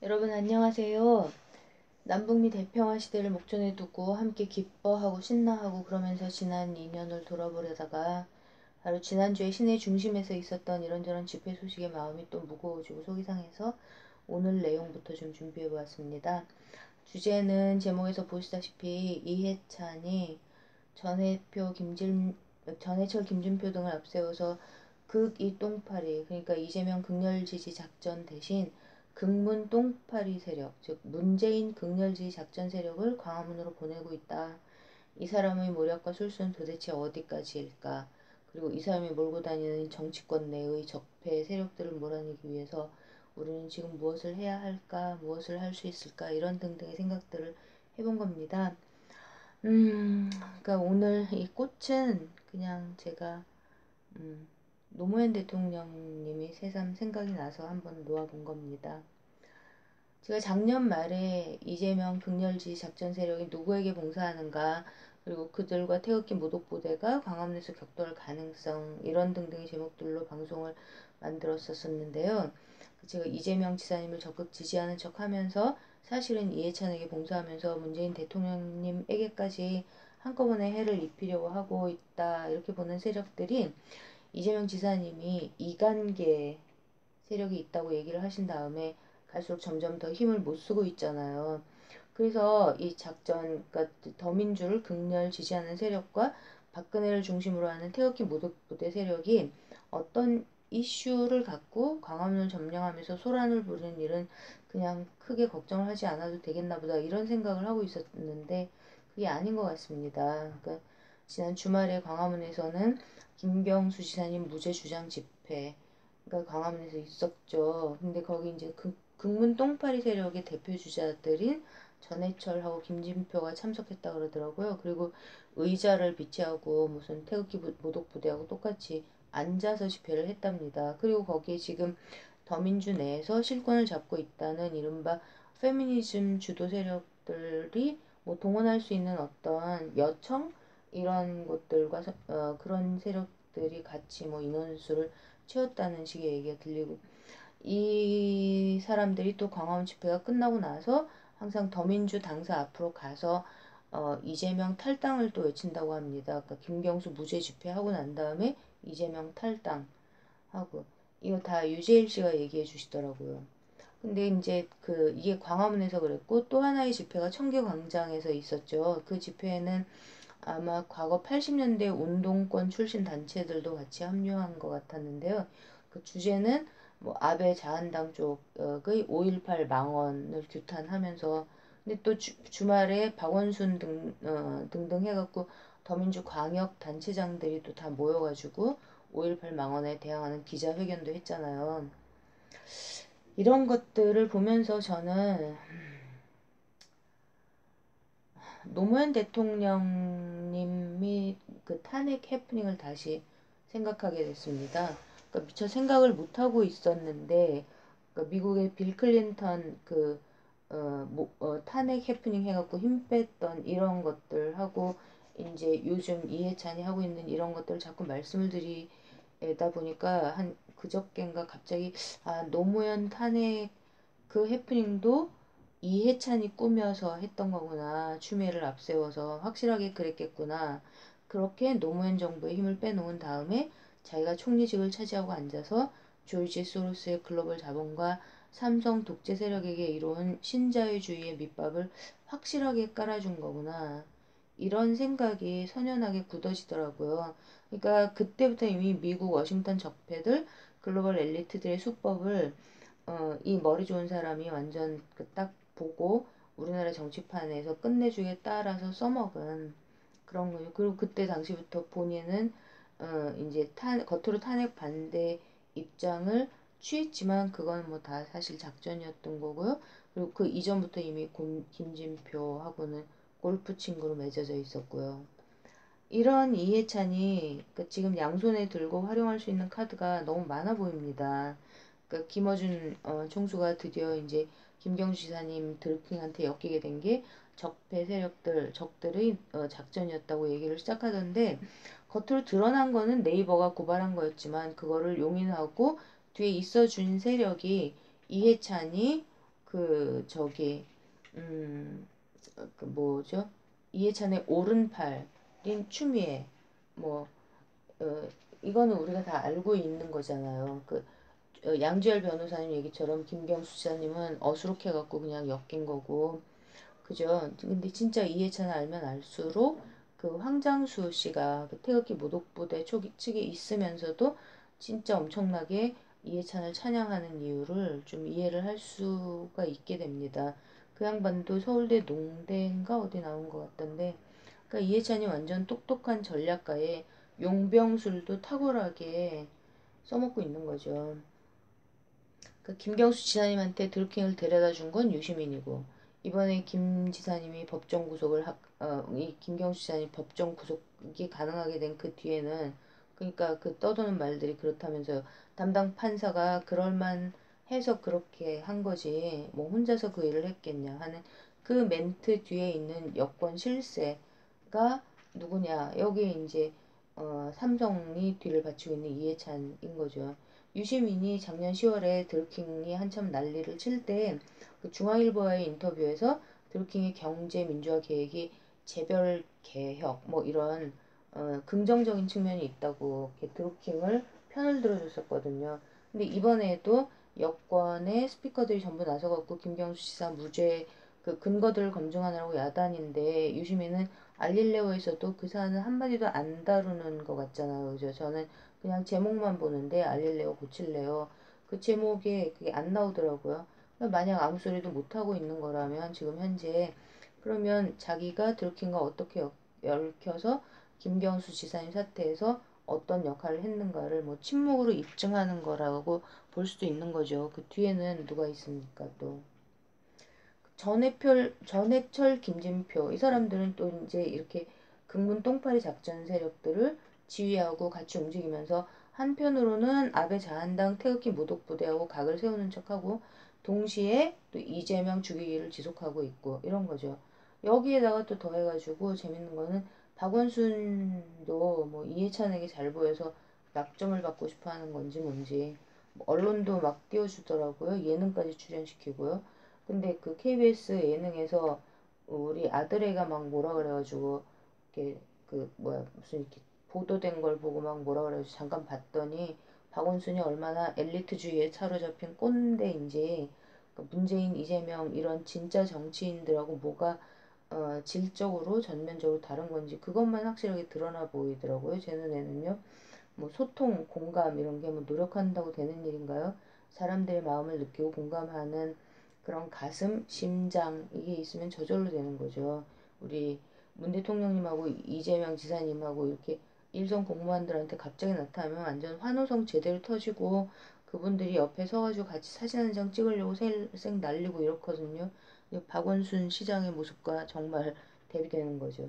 여러분 안녕하세요. 남북미 대평화 시대를 목전에 두고 함께 기뻐하고 신나하고 그러면서 지난 2년을 돌아보려다가 바로 지난주에 시내 중심에서 있었던 이런저런 집회 소식에 마음이 또 무거워지고 속이 상해서 오늘 내용부터 좀 준비해 보았습니다. 주제는 제목에서 보시다시피 이해찬이 전해철 김진표 등을 앞세워서 극이 똥파리, 그러니까 이재명 극렬 지지 작전 대신 극문 똥파리 세력, 즉 문재인 극렬 지지 작전 세력을 광화문으로 보내고 있다. 이 사람의 모략과 술수는 도대체 어디까지일까? 그리고 이 사람이 몰고 다니는 정치권 내의 적폐 세력들을 몰아내기 위해서 우리는 지금 무엇을 해야 할까? 무엇을 할 수 있을까? 이런 등등의 생각들을 해본 겁니다. 그러니까 오늘 이 꽃은 그냥 제가 노무현 대통령님이 새삼 생각이 나서 한번 놓아본 겁니다. 제가 작년 말에 이재명 극렬지 작전 세력이 누구에게 봉사하는가, 그리고 그들과 태극기 모독부대가 광화문에서 격돌할 가능성, 이런 등등의 제목들로 방송을 만들었었는데요. 제가 이재명 지사님을 적극 지지하는 척 하면서 사실은 이해찬에게 봉사하면서 문재인 대통령님에게까지 한꺼번에 해를 입히려고 하고 있다, 이렇게 보는 세력들이 이재명 지사님이 이간계 세력이 있다고 얘기를 하신 다음에 갈수록 점점 더 힘을 못 쓰고 있잖아요. 그래서 이 작전, 그러니까 더민주를 극렬 지지하는 세력과 박근혜를 중심으로 하는 태극기 모독부대 세력이 어떤 이슈를 갖고 광화문을 점령하면서 소란을 부르는 일은 그냥 크게 걱정을 하지 않아도 되겠나 보다, 이런 생각을 하고 있었는데 그게 아닌 것 같습니다. 그러니까 지난 주말에 광화문에서는 김경수 지사님 무죄 주장 집회가 광화문에서 있었죠. 근데 거기 이제 극문 똥파리 세력의 대표 주자들인 전해철하고 김진표가 참석했다 그러더라고요. 그리고 의자를 비치하고 무슨 태극기 모독부대하고 똑같이 앉아서 집회를 했답니다. 그리고 거기에 지금 더민주 내에서 실권을 잡고 있다는 이른바 페미니즘 주도 세력들이 뭐 동원할 수 있는 어떤 여청 이런 곳들과 그런 세력들이 같이 뭐 인원수를 채웠다는 식의 얘기가 들리고, 이 사람들이 또 광화문 집회가 끝나고 나서 항상 더민주 당사 앞으로 가서 이재명 탈당을 또 외친다고 합니다. 그러니까 김경수 무죄 집회하고 난 다음에 이재명 탈당하고, 이거 다 유재일 씨가 얘기해 주시더라고요. 근데 이제 이게 광화문에서 그랬고, 또 하나의 집회가 청계광장에서 있었죠. 그 집회에는 아마 과거 80년대 운동권 출신 단체들도 같이 합류한 것 같았는데요. 그 주제는 뭐 아베 자한당 쪽의 5.18 망언을 규탄하면서, 근데 또 주말에 박원순 등등 해갖고 더민주 광역 단체장들이 또 다 모여가지고 5.18 망언에 대항하는 기자회견도 했잖아요. 이런 것들을 보면서 저는 노무현 대통령님이 그 탄핵 해프닝을 다시 생각하게 됐습니다. 그러니까 미처 생각을 못 하고 있었는데, 그러니까 미국의 빌 클린턴 탄핵 해프닝 해갖고 힘 뺐던 이런 것들하고 이제 요즘 이해찬이 하고 있는 이런 것들을 자꾸 말씀을 드리다 보니까 한 그저껜가 갑자기 노무현 탄핵 그 해프닝도 이해찬이 꾸며서 했던 거구나. 추미애를 앞세워서 확실하게 그랬겠구나. 그렇게 노무현 정부의 힘을 빼놓은 다음에 자기가 총리직을 차지하고 앉아서 조지 소로스의 글로벌 자본과 삼성 독재 세력에게 이로운 신자유주의의 밑밥을 확실하게 깔아준 거구나. 이런 생각이 선연하게 굳어지더라고요. 그러니까 그때부터 이미 미국 워싱턴 적폐들, 글로벌 엘리트들의 수법을 이 머리 좋은 사람이 완전 딱 보고 우리나라 정치판에서 끝내주게 따라서 써먹은 그런 거죠. 그리고 그때 당시부터 본인은 이제 겉으로 탄핵 반대 입장을 취했지만 그건 뭐 다 사실 작전이었던 거고요. 그리고 그 이전부터 이미 김진표하고는 골프 친구로 맺어져 있었고요. 이런 이해찬이 지금 양손에 들고 활용할 수 있는 카드가 너무 많아 보입니다. 김어준 총수가 드디어 이제 김경수 지사님 드루킹한테 엮이게 된 게 적폐 세력들, 적들의 작전이었다고 얘기를 시작하던데, 겉으로 드러난 거는 네이버가 고발한 거였지만 그거를 용인하고 뒤에 있어준 세력이 이해찬이 그 저기 그 뭐죠? 이해찬의 오른팔인 추미애 뭐 어, 이거는 우리가 다 알고 있는 거잖아요. 그 양지열 변호사님 얘기처럼 김경수 지사님은 어수룩해갖고 그냥 엮인 거고, 그죠? 근데 진짜 이해찬을 알면 알수록 그 황장수 씨가 그 태극기 모독부대 초기 측에 있으면서도 진짜 엄청나게 이해찬을 찬양하는 이유를 좀 이해를 할 수가 있게 됩니다. 그 양반도 서울대 농대인가 어디 나온 것 같던데, 그러니까 이해찬이 완전 똑똑한 전략가에 용병술도 탁월하게 써먹고 있는 거죠. 그 김경수 지사님한테 드루킹을 데려다 준 건 유시민이고, 이번에 김 지사님이 법정 구속을 이 김경수 지사님 법정 구속이 가능하게 된 그 뒤에는, 그러니까 그 떠도는 말들이 그렇다면서요. 담당 판사가 그럴만 해서 그렇게 한 거지 뭐 혼자서 그 일을 했겠냐 하는 그 멘트 뒤에 있는 여권 실세가 누구냐, 여기에 이제 삼성이 뒤를 받치고 있는 이해찬인 거죠. 유시민이 작년 10월에 드루킹이 한참 난리를 칠 때 그 중앙일보와의 인터뷰에서 드루킹의 경제 민주화 계획이 재벌 개혁 뭐 이런 긍정적인 측면이 있다고 이렇게 드루킹을 편을 들어줬었거든요. 근데 이번에도 여권의 스피커들이 전부 나서갖고 김경수 지사 무죄 그 근거들을 검증하느라고 야단인데, 유시민은 알릴레오에서도 그 사안을 한마디도 안 다루는 것 같잖아요. 그죠? 저는 그냥 제목만 보는데 알릴래요 고칠래요 그 제목에 그게 안 나오더라고요. 그러니까 만약 아무 소리도 못하고 있는 거라면 지금 현재, 그러면 자기가 드루킹과 어떻게 얽혀서 김경수 지사님 사태에서 어떤 역할을 했는가를 뭐 침묵으로 입증하는 거라고 볼 수도 있는 거죠. 그 뒤에는 누가 있습니까 또. 전해철, 김진표 이 사람들은 또 이제 이렇게 극문 똥파리 작전 세력들을 지휘하고 같이 움직이면서 한편으로는 아베 자한당 태극기 모독부대하고 각을 세우는 척하고 동시에 또 이재명 죽이기를 지속하고 있고 이런 거죠. 여기에다가 또 더해가지고 재밌는 거는 박원순도 뭐 이해찬에게 잘 보여서 낙점을 받고 싶어 하는 건지 뭔지 뭐 언론도 막 띄워주더라고요. 예능까지 출연시키고요. 근데 그 KBS 예능에서 우리 아들애가 막 뭐라 그래가지고 이렇게 그 뭐야 무슨 이렇게 보도된 걸 보고 막 뭐라 그래가지고 잠깐 봤더니 박원순이 얼마나 엘리트주의에 사로잡힌 꼰대인지, 그 문재인, 이재명 이런 진짜 정치인들하고 뭐가 질적으로 전면적으로 다른 건지 그것만 확실하게 드러나 보이더라고요. 제 눈에는요. 뭐 소통, 공감 이런 게 뭐 노력한다고 되는 일인가요? 사람들의 마음을 느끼고 공감하는 그런 가슴, 심장 이게 있으면 저절로 되는 거죠. 우리 문 대통령님하고 이재명 지사님하고 이렇게 일선 공무원들한테 갑자기 나타나면 완전 환호성 제대로 터지고 그분들이 옆에 서가지고 같이 사진 한 장 찍으려고 쌩 날리고 이렇거든요. 박원순 시장의 모습과 정말 대비되는 거죠.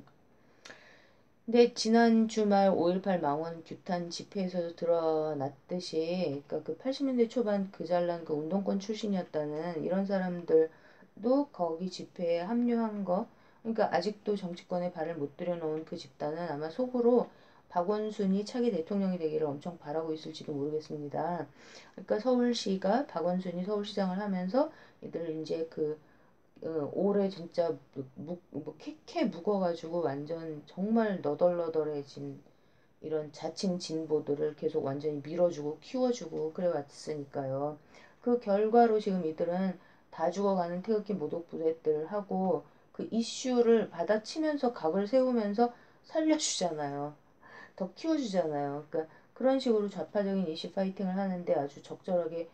근데 지난 주말 5.18 망원 규탄 집회에서도 드러났듯이, 그러니까 그 80년대 초반 그 잘난 그 운동권 출신이었다는 이런 사람들도 거기 집회에 합류한 거, 그러니까 아직도 정치권에 발을 못 들여놓은 그 집단은 아마 속으로 박원순이 차기 대통령이 되기를 엄청 바라고 있을지도 모르겠습니다. 그러니까 서울시가 박원순이 서울시장을 하면서 이들 이제 올해 진짜 캐캐 묵어가지고 완전 정말 너덜너덜해진 이런 자칭 진보들을 계속 완전히 밀어주고 키워주고 그래 왔으니까요. 그 결과로 지금 이들은 다 죽어가는 태극기 모독부대들 하고 그 이슈를 받아치면서 각을 세우면서 살려주잖아요. 더 키워주잖아요. 그러니까 그런 식으로 좌파적인 이슈 파이팅을 하는데 아주 적절하게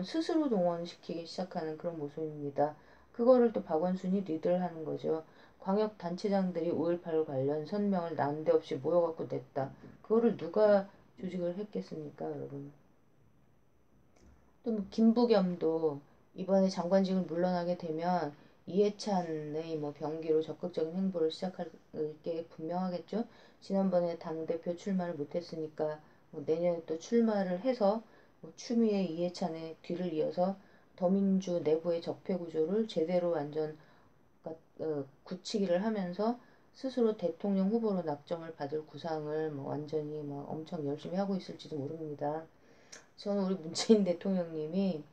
스스로 동원시키기 시작하는 그런 모습입니다. 그거를 또 박원순이 리드를 하는 거죠. 광역단체장들이 5.18 관련 선명을 난데없이 모여갖고 냈다. 그거를 누가 조직을 했겠습니까, 여러분? 또뭐 김부겸도 이번에 장관직을 물러나게 되면 이해찬의 뭐 병기로 적극적인 행보를 시작할 게 분명하겠죠. 지난번에 당대표 출마를 못했으니까 뭐 내년에 또 출마를 해서 뭐 추미애 이해찬의 뒤를 이어서 더민주 내부의 적폐 구조를 제대로 완전 굳히기를 하면서 스스로 대통령 후보로 낙점을 받을 구상을 뭐 완전히 막 엄청 열심히 하고 있을지도 모릅니다. 저는 우리 문재인 대통령님이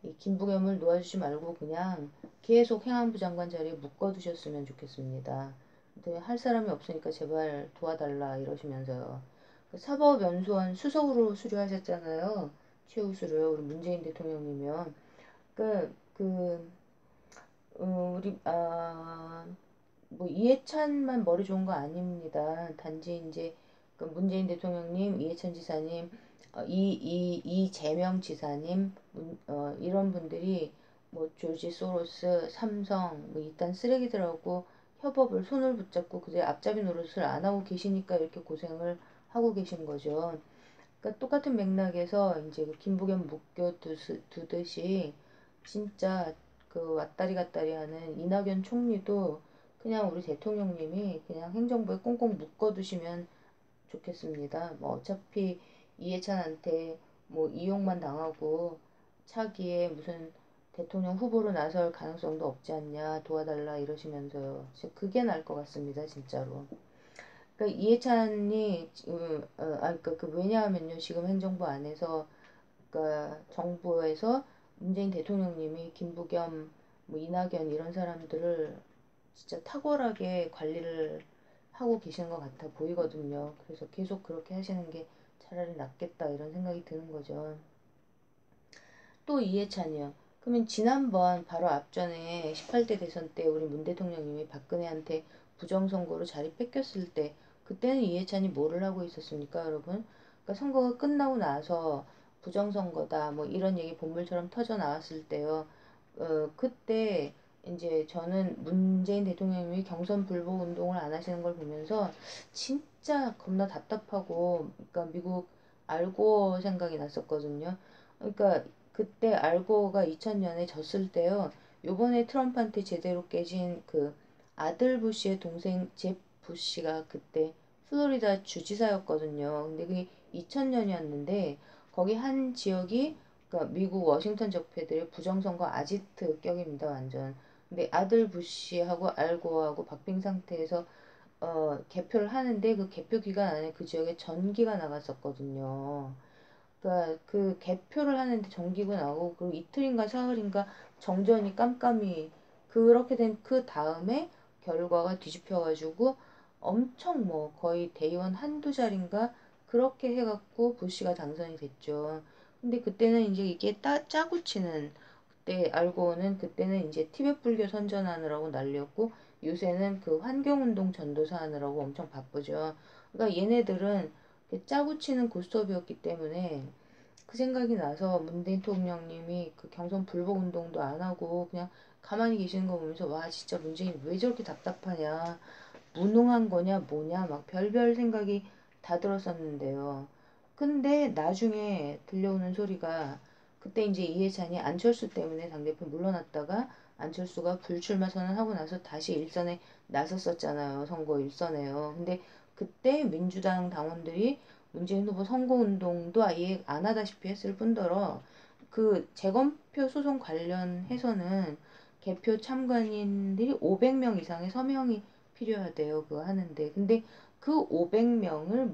이 김부겸을 놓아주지 말고 그냥 계속 행안부 장관 자리에 묶어두셨으면 좋겠습니다. 근데 할 사람이 없으니까 제발 도와달라 이러시면서요. 그 사법연수원 수석으로 수료하셨잖아요. 최우수를 우리 문재인 대통령이면. 그 우리 뭐 이해찬만 머리 좋은 거 아닙니다. 단지 이제 그 문재인 대통령님, 이해찬 지사님, 이재명 지사님, 이런 분들이 뭐 조지 소로스, 삼성, 뭐 이딴 쓰레기들하고 협업을 손을 붙잡고 그제 앞잡이 노릇을 안 하고 계시니까 이렇게 고생을 하고 계신 거죠. 그러니까 똑같은 맥락에서 이제 그 김부겸 두듯이 진짜 그 왔다리 갔다리 하는 이낙연 총리도 그냥 우리 대통령님이 그냥 행정부에 꽁꽁 묶어두시면 좋겠습니다. 뭐 어차피 이해찬한테 뭐 이용만 당하고 차기에 무슨 대통령 후보로 나설 가능성도 없지 않냐 도와달라 이러시면서요. 진짜 그게 나을 것 같습니다. 진짜로. 그러니까 이해찬이 그러니까 그 왜냐하면요 지금 행정부 안에서 그러니까 정부에서 문재인 대통령님이 김부겸 뭐 이낙연 이런 사람들을 진짜 탁월하게 관리를 하고 계시는 것 같아 보이거든요. 그래서 계속 그렇게 하시는 게 차라리 낫겠다 이런 생각이 드는 거죠. 또 이해찬이요. 그러면 지난번 바로 앞전에 18대 대선 때 우리 문 대통령님이 박근혜한테 부정선거로 자리 뺏겼을 때 그때는 이해찬이 뭐를 하고 있었습니까, 여러분? 그러니까 선거가 끝나고 나서 부정선거다 뭐 이런 얘기 본물처럼 터져 나왔을 때요. 그때 이제 저는 문재인 대통령님이 경선 불복 운동을 안 하시는 걸 보면서 진짜 겁나 답답하고 그러니까 미국 알고 생각이 났었거든요. 그러니까 그때 알고가 2000년에 졌을 때요. 요번에 트럼프한테 제대로 깨진 그 아들 부시의 동생 잽 부시가 그때 플로리다 주지사였거든요. 근데 그게 2000년이었는데 거기 한 지역이 그러니까 미국 워싱턴 적폐들의 부정선거 아지트 격입니다, 완전. 근데 아들 부시하고 알고하고 박빙 상태에서 개표를 하는데 그 개표 기간 안에 그 지역에 전기가 나갔었거든요. 그러니까 그 개표를 하는데 전기가 나고 그 이틀인가 사흘인가 정전이 깜깜이 그렇게 된 그 다음에 결과가 뒤집혀가지고 엄청 뭐 거의 대의원 한두 자리인가 그렇게 해갖고 부시가 당선이 됐죠. 근데 그때는 이제 이게 짜고 치는 그때 알고는 그때는 이제 티베트 불교 선전하느라고 난리였고 요새는 그 환경운동 전도사 하느라고 엄청 바쁘죠. 그러니까 얘네들은 짜고 치는 고스톱이었기 때문에 그 생각이 나서 문 대통령님이 그 경선 불복 운동도 안 하고 그냥 가만히 계시는 거 보면서 와 진짜 문재인 왜 저렇게 답답하냐 무능한 거냐 뭐냐 막 별별 생각이 다 들었었는데요. 근데 나중에 들려오는 소리가 그때 이제 이해찬이 안철수 때문에 당대표 물러났다가 안철수가 불출마 선언하고 나서 다시 일선에 나섰었잖아요. 선거 일선에요. 근데 그때 민주당 당원들이 문재인 후보 선거운동도 아예 안 하다시피 했을 뿐더러 그 재검표 소송 관련해서는 개표 참관인들이 500명 이상의 서명이 필요하대요. 그거 하는데. 근데 그 500명을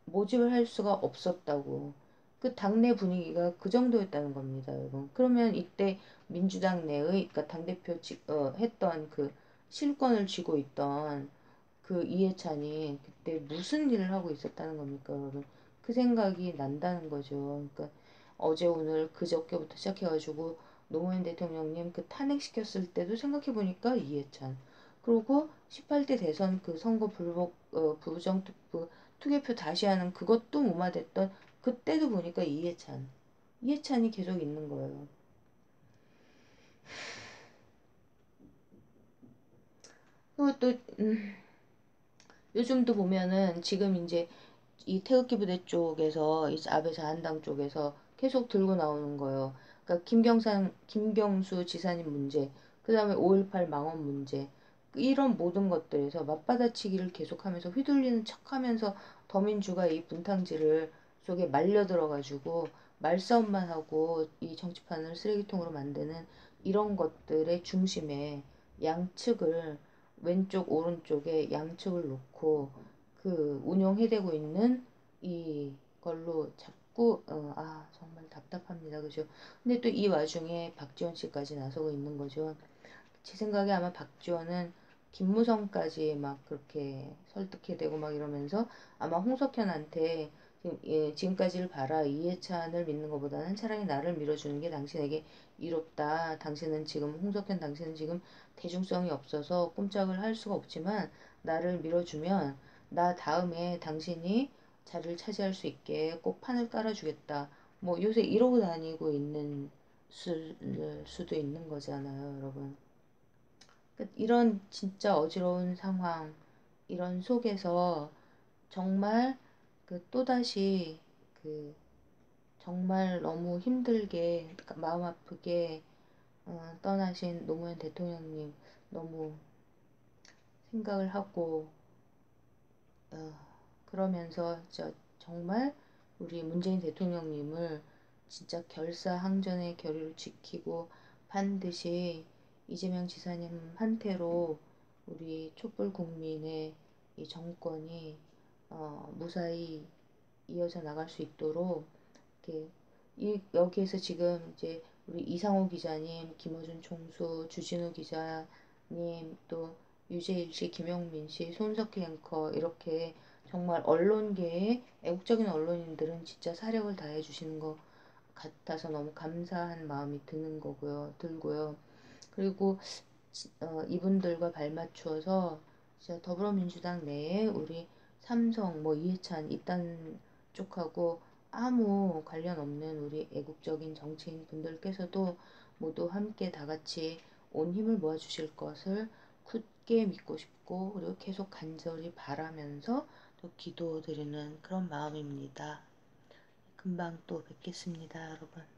모집을 할 수가 없었다고. 그 당내 분위기가 그 정도였다는 겁니다, 여러분. 그러면 이때 민주당 내의, 그러니까 당대표 했던 그 실권을 쥐고 있던 그 이해찬이 그때 무슨 일을 하고 있었다는 겁니까, 여러분? 그 생각이 난다는 거죠. 그러니까 어제 오늘 그저께부터 시작해가지고 노무현 대통령님 그 탄핵시켰을 때도 생각해보니까 이해찬. 그리고 18대 대선 그 선거 불복 부정투표 투개표 다시 하는 그것도 무마됐던 그때도 보니까 이해찬이 계속 있는 거예요. 그리고 또 요즘도 보면은 지금 이제 이 태극기 부대 쪽에서 이 아베 자한당 쪽에서 계속 들고 나오는 거예요. 그러니까 김경수 지사님 문제, 그 다음에 5.18 망원 문제, 이런 모든 것들에서 맞받아치기를 계속하면서 휘둘리는 척하면서 더민주가 이 분탕질을 속에 말려 들어가지고 말싸움만 하고 이 정치판을 쓰레기통으로 만드는 이런 것들의 중심에 양측을 왼쪽 오른쪽에 양측을 놓고 그 운영해대고 있는 이걸로 자꾸 자꾸 정말 답답합니다. 그죠? 근데 또 이 와중에 박지원 씨까지 나서고 있는 거죠. 제 생각에 아마 박지원은 김무성까지 막 그렇게 설득해대고 막 이러면서 아마 홍석현한테 지금까지를 봐라. 이해찬을 믿는 것보다는 차라리 나를 밀어주는 게 당신에게 이롭다. 당신은 지금 대중성이 없어서 꼼짝을 할 수가 없지만 나를 밀어주면 나 다음에 당신이 자리를 차지할 수 있게 꼭 판을 깔아주겠다. 뭐 요새 이러고 다니고 있는 수도 있는 거잖아요, 여러분. 이런 진짜 어지러운 상황, 이런 속에서 정말 또다시 그 정말 너무 힘들게 그러니까 마음 아프게 떠나신 노무현 대통령님 너무 생각을 하고 어, 그러면서 정말 우리 문재인 대통령님을 진짜 결사항전의 결의를 지키고 반드시 이재명 지사님한테로 우리 촛불 국민의 이 정권이 무사히 이어져 나갈 수 있도록 이렇게 여기에서 지금 이제 우리 이상호 기자님, 김어준 총수, 주진우 기자님, 또 유재일 씨, 김용민 씨, 손석희 앵커 이렇게 정말 언론계의 애국적인 언론인들은 진짜 사력을 다해 주시는 것 같아서 너무 감사한 마음이 들고요. 그리고 이분들과 발맞추어서 진짜 더불어민주당 내에 우리 삼성, 뭐 이해찬 이딴 쪽하고 아무 관련 없는 우리 애국적인 정치인 분들께서도 모두 함께 다 같이 온 힘을 모아 주실 것을 굳게 믿고 싶고 그리고 계속 간절히 바라면서 또 기도드리는 그런 마음입니다. 금방 또 뵙겠습니다, 여러분.